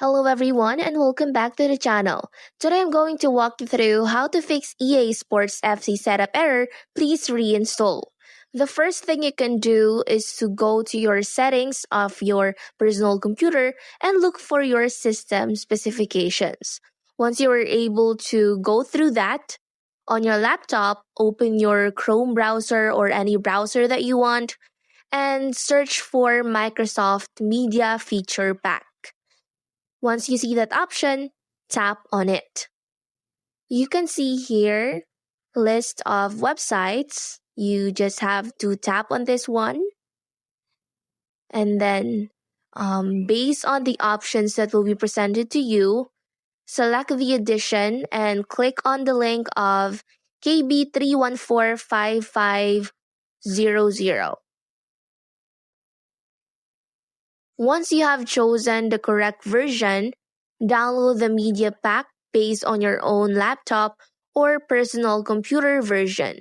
Hello everyone and welcome back to the channel. Today I'm going to walk you through how to fix EA Sports FC setup error, please reinstall. The first thing you can do is to go to your settings of your personal computer and look for your system specifications. Once you are able to go through that, on your laptop, open your Chrome browser or any browser that you want and search for Microsoft Media Feature Pack. Once you see that option, tap on it. You can see here list of websites. You just have to tap on this one. And then based on the options that will be presented to you, select the edition and click on the link of KB3145500. Once you have chosen the correct version, download the media pack based on your own laptop or personal computer version.